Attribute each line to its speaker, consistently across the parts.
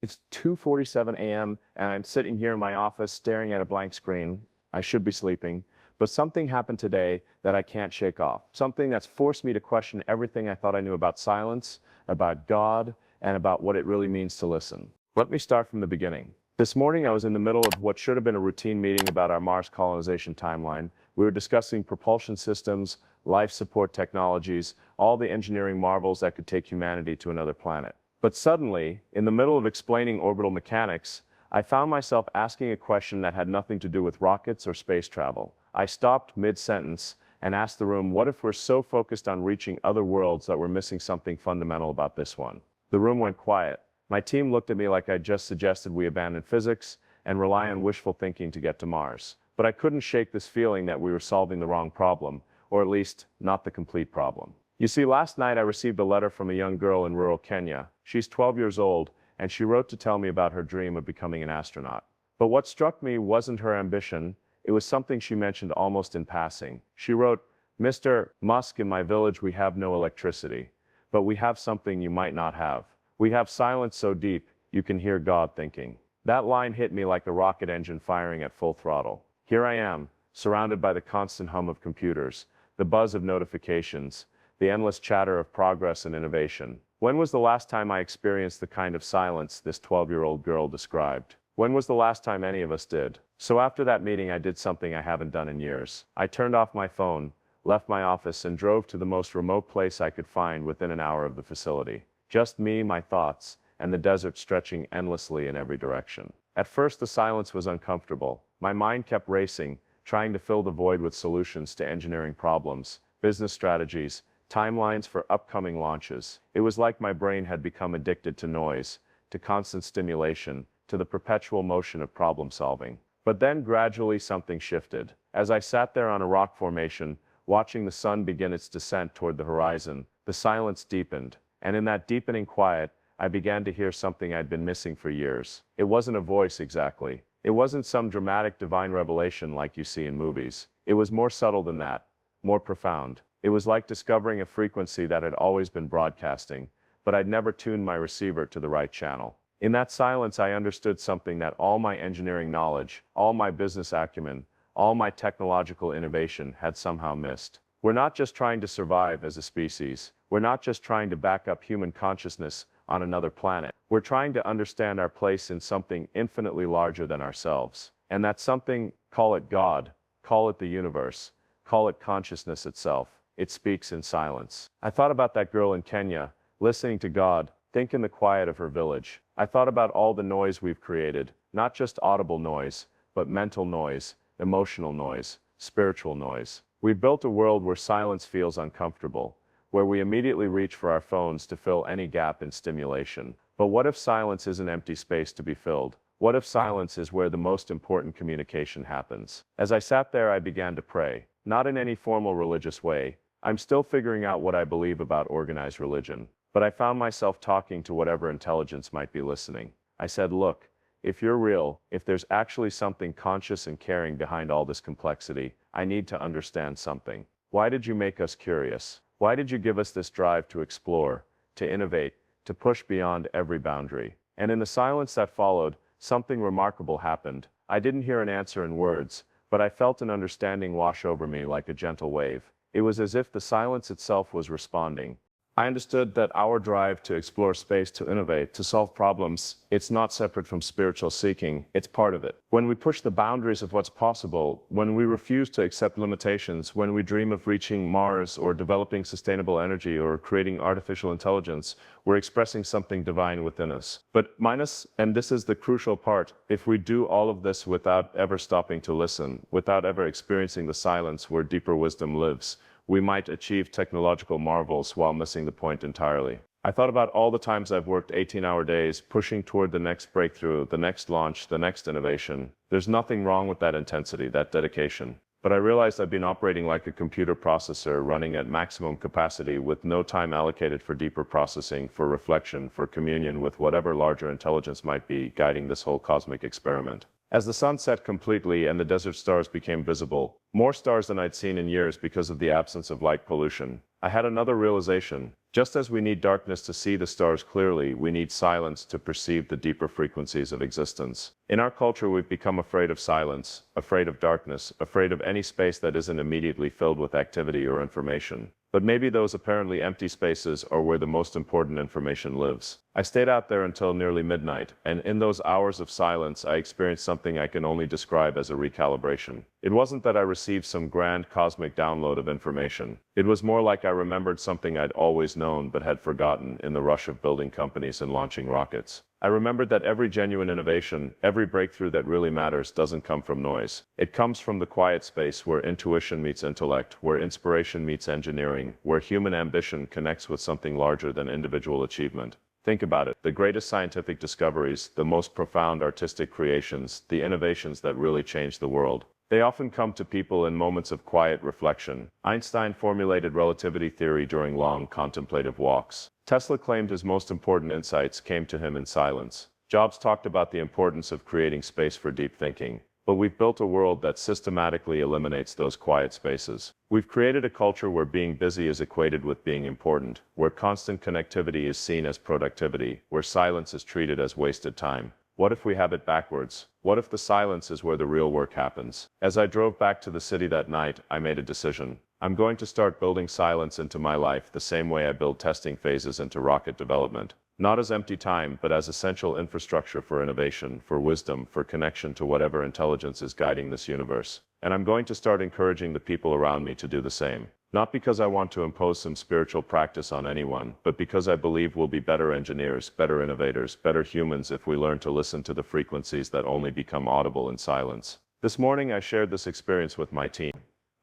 Speaker 1: It's 2:47 a.m. and I'm sitting here in my office staring at a blank screen. I should be sleeping, but something happened today that I can't shake off. Something that's forced me to question everything I thought I knew about silence, about God, and about what it really means to listen. Let me start from the beginning. This morning I was in the middle of what should have been a routine meeting about our Mars colonization timeline. We were discussing propulsion systems, life support technologies, all the engineering marvels that could take humanity to another planet. But suddenly, in the middle of explaining orbital mechanics, I found myself asking a question that had nothing to do with rockets or space travel. I stopped mid-sentence and asked the room, what if we're so focused on reaching other worlds that we're missing something fundamental about this one? The room went quiet. My team looked at me like I'd just suggested we abandon physics and rely on wishful thinking to get to Mars. But I couldn't shake this feeling that we were solving the wrong problem, or at least not the complete problem. You see, last night I received a letter from a young girl in rural Kenya. She's 12 years old, and she wrote to tell me about her dream of becoming an astronaut. But what struck me wasn't her ambition, it was something she mentioned almost in passing. She wrote, "Mr. Musk, in my village we have no electricity, but we have something you might not have. We have silence so deep, you can hear God thinking." That line hit me like a rocket engine firing at full throttle. Here I am, surrounded by the constant hum of computers, the buzz of notifications, the endless chatter of progress and innovation. When was the last time I experienced the kind of silence this 12-year-old girl described? When was the last time any of us did? So after that meeting, I did something I haven't done in years. I turned off my phone, left my office, and drove to the most remote place I could find within an hour of the facility. Just me, my thoughts, and the desert stretching endlessly in every direction. At first, the silence was uncomfortable. My mind kept racing, trying to fill the void with solutions to engineering problems, business strategies, timelines for upcoming launches. It was like my brain had become addicted to noise, to constant stimulation, to the perpetual motion of problem solving. But then gradually something shifted. As I sat there on a rock formation, watching the sun begin its descent toward the horizon, the silence deepened, and in that deepening quiet, I began to hear something I'd been missing for years. It wasn't a voice exactly. It wasn't some dramatic divine revelation like you see in movies. It was more subtle than that, more profound. It was like discovering a frequency that had always been broadcasting, but I'd never tuned my receiver to the right channel. In that silence, I understood something that all my engineering knowledge, all my business acumen, all my technological innovation had somehow missed. We're not just trying to survive as a species. We're not just trying to back up human consciousness on another planet. We're trying to understand our place in something infinitely larger than ourselves. And that something, call it God, call it the universe, call it consciousness itself. It speaks in silence. I thought about that girl in Kenya, listening to God, think in the quiet of her village. I thought about all the noise we've created, not just audible noise, but mental noise, emotional noise, spiritual noise. We've built a world where silence feels uncomfortable, where we immediately reach for our phones to fill any gap in stimulation. But what if silence is an empty space to be filled? What if silence is where the most important communication happens? As I sat there, I began to pray, not in any formal religious way. I'm still figuring out what I believe about organized religion, but I found myself talking to whatever intelligence might be listening. I said, look, if you're real, if there's actually something conscious and caring behind all this complexity, I need to understand something. Why did you make us curious? Why did you give us this drive to explore, to innovate, to push beyond every boundary? And in the silence that followed, something remarkable happened. I didn't hear an answer in words, but I felt an understanding wash over me like a gentle wave. It was as if the silence itself was responding. I understood that our drive to explore space, to innovate, to solve problems, it's not separate from spiritual seeking, it's part of it. When we push the boundaries of what's possible, when we refuse to accept limitations, when we dream of reaching Mars or developing sustainable energy or creating artificial intelligence, we're expressing something divine within us. But minus, and this is the crucial part, if we do all of this without ever stopping to listen, without ever experiencing the silence where deeper wisdom lives, we might achieve technological marvels while missing the point entirely. I thought about all the times I've worked 18-hour days, pushing toward the next breakthrough, the next launch, the next innovation. There's nothing wrong with that intensity, that dedication. But I realized I've been operating like a computer processor running at maximum capacity with no time allocated for deeper processing, for reflection, for communion with whatever larger intelligence might be guiding this whole cosmic experiment. As the sun set completely and the desert stars became visible, more stars than I'd seen in years because of the absence of light pollution, I had another realization. Just as we need darkness to see the stars clearly, we need silence to perceive the deeper frequencies of existence. In our culture, we've become afraid of silence, afraid of darkness, afraid of any space that isn't immediately filled with activity or information. But maybe those apparently empty spaces are where the most important information lives. I stayed out there until nearly midnight, and in those hours of silence, I experienced something I can only describe as a recalibration. It wasn't that I received some grand cosmic download of information. It was more like I remembered something I'd always known but had forgotten in the rush of building companies and launching rockets. I remembered that every genuine innovation, every breakthrough that really matters doesn't come from noise. It comes from the quiet space where intuition meets intellect, where inspiration meets engineering, where human ambition connects with something larger than individual achievement. Think about it. The greatest scientific discoveries, the most profound artistic creations, the innovations that really change the world. They often come to people in moments of quiet reflection. Einstein formulated relativity theory during long contemplative walks. Tesla claimed his most important insights came to him in silence. Jobs talked about the importance of creating space for deep thinking. But we've built a world that systematically eliminates those quiet spaces. We've created a culture where being busy is equated with being important, where constant connectivity is seen as productivity, where silence is treated as wasted time. What if we have it backwards? What if the silence is where the real work happens? As I drove back to the city that night, I made a decision. I'm going to start building silence into my life the same way I build testing phases into rocket development. Not as empty time, but as essential infrastructure for innovation, for wisdom, for connection to whatever intelligence is guiding this universe. And I'm going to start encouraging the people around me to do the same. Not because I want to impose some spiritual practice on anyone, but because I believe we'll be better engineers, better innovators, better humans if we learn to listen to the frequencies that only become audible in silence. This morning I shared this experience with my team.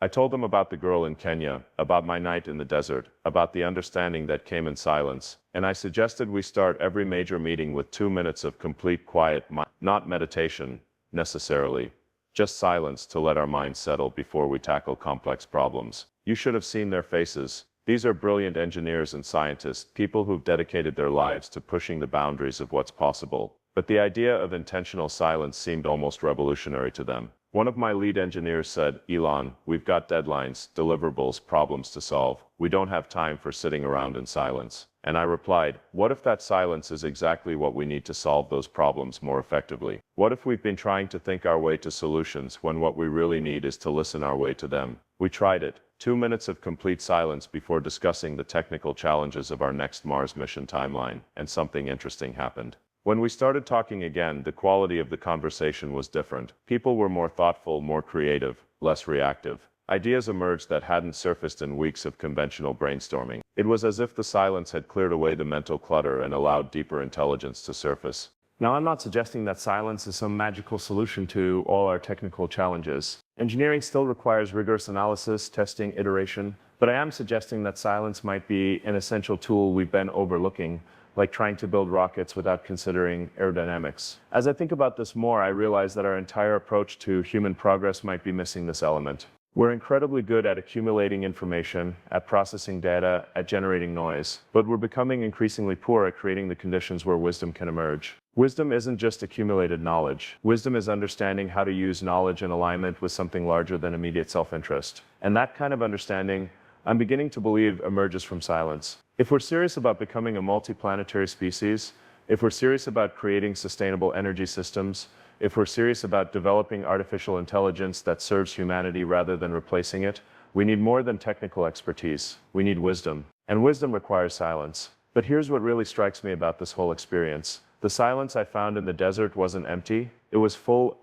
Speaker 1: I told them about the girl in Kenya, about my night in the desert, about the understanding that came in silence, and I suggested we start every major meeting with 2 minutes of complete quiet, not meditation, necessarily, just silence to let our minds settle before we tackle complex problems. You should have seen their faces. These are brilliant engineers and scientists, people who've dedicated their lives to pushing the boundaries of what's possible. But the idea of intentional silence seemed almost revolutionary to them. One of my lead engineers said, "Elon, we've got deadlines, deliverables, problems to solve. We don't have time for sitting around in silence." And I replied, what if that silence is exactly what we need to solve those problems more effectively? What if we've been trying to think our way to solutions when what we really need is to listen our way to them? We tried it. 2 minutes of complete silence before discussing the technical challenges of our next Mars mission timeline, and something interesting happened. When we started talking again, the quality of the conversation was different. People were more thoughtful, more creative, less reactive. Ideas emerged that hadn't surfaced in weeks of conventional brainstorming. It was as if the silence had cleared away the mental clutter and allowed deeper intelligence to surface. Now, I'm not suggesting that silence is some magical solution to all our technical challenges. Engineering still requires rigorous analysis, testing, iteration, but I am suggesting that silence might be an essential tool we've been overlooking, like trying to build rockets without considering aerodynamics. As I think about this more, I realize that our entire approach to human progress might be missing this element. We're incredibly good at accumulating information, at processing data, at generating noise, but we're becoming increasingly poor at creating the conditions where wisdom can emerge. Wisdom isn't just accumulated knowledge. Wisdom is understanding how to use knowledge in alignment with something larger than immediate self-interest. And that kind of understanding, I'm beginning to believe, emerges from silence. If we're serious about becoming a multiplanetary species, if we're serious about creating sustainable energy systems, if we're serious about developing artificial intelligence that serves humanity rather than replacing it, we need more than technical expertise. We need wisdom. And wisdom requires silence. But here's what really strikes me about this whole experience. The silence I found in the desert wasn't empty. It was full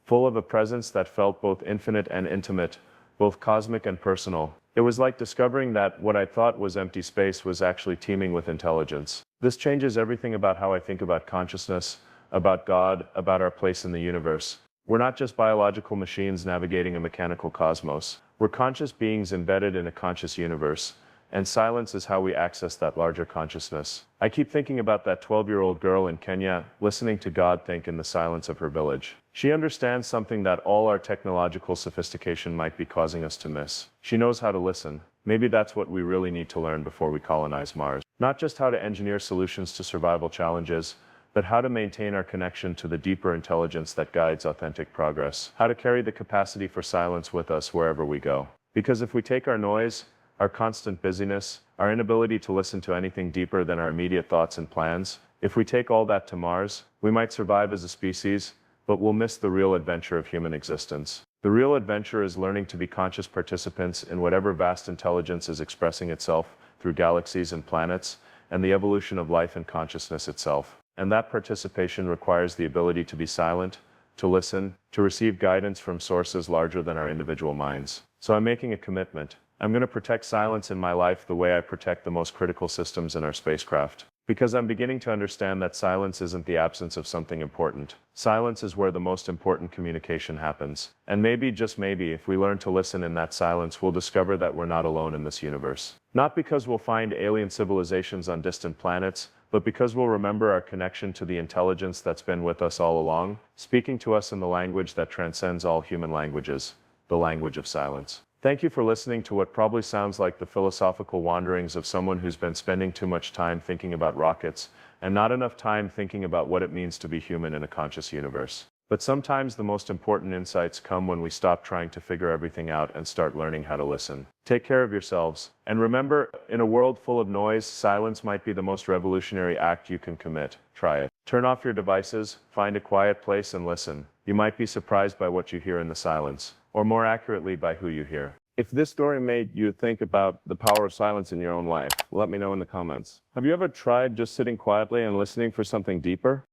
Speaker 1: of a presence that felt both infinite and intimate, both cosmic and personal. It was like discovering that what I thought was empty space was actually teeming with intelligence. This changes everything about how I think about consciousness, about God, about our place in the universe. We're not just biological machines navigating a mechanical cosmos. We're conscious beings embedded in a conscious universe, and silence is how we access that larger consciousness. I keep thinking about that 12-year-old girl in Kenya, listening to God think in the silence of her village. She understands something that all our technological sophistication might be causing us to miss. She knows how to listen. Maybe that's what we really need to learn before we colonize Mars. Not just how to engineer solutions to survival challenges, but how to maintain our connection to the deeper intelligence that guides authentic progress. How to carry the capacity for silence with us wherever we go. Because if we take our noise, our constant busyness, our inability to listen to anything deeper than our immediate thoughts and plans. If we take all that to Mars, we might survive as a species, but we'll miss the real adventure of human existence. The real adventure is learning to be conscious participants in whatever vast intelligence is expressing itself through galaxies and planets, and the evolution of life and consciousness itself. And that participation requires the ability to be silent, to listen, to receive guidance from sources larger than our individual minds. So I'm making a commitment. I'm going to protect silence in my life the way I protect the most critical systems in our spacecraft. Because I'm beginning to understand that silence isn't the absence of something important. Silence is where the most important communication happens. And maybe, just maybe, if we learn to listen in that silence, we'll discover that we're not alone in this universe. Not because we'll find alien civilizations on distant planets, but because we'll remember our connection to the intelligence that's been with us all along, speaking to us in the language that transcends all human languages, the language of silence. Thank you for listening to what probably sounds like the philosophical wanderings of someone who's been spending too much time thinking about rockets and not enough time thinking about what it means to be human in a conscious universe. But sometimes the most important insights come when we stop trying to figure everything out and start learning how to listen. Take care of yourselves. And remember, in a world full of noise, silence might be the most revolutionary act you can commit. Try it. Turn off your devices, find a quiet place and listen. You might be surprised by what you hear in the silence, or more accurately, by who you hear. If this story made you think about the power of silence in your own life, let me know in the comments. Have you ever tried just sitting quietly and listening for something deeper?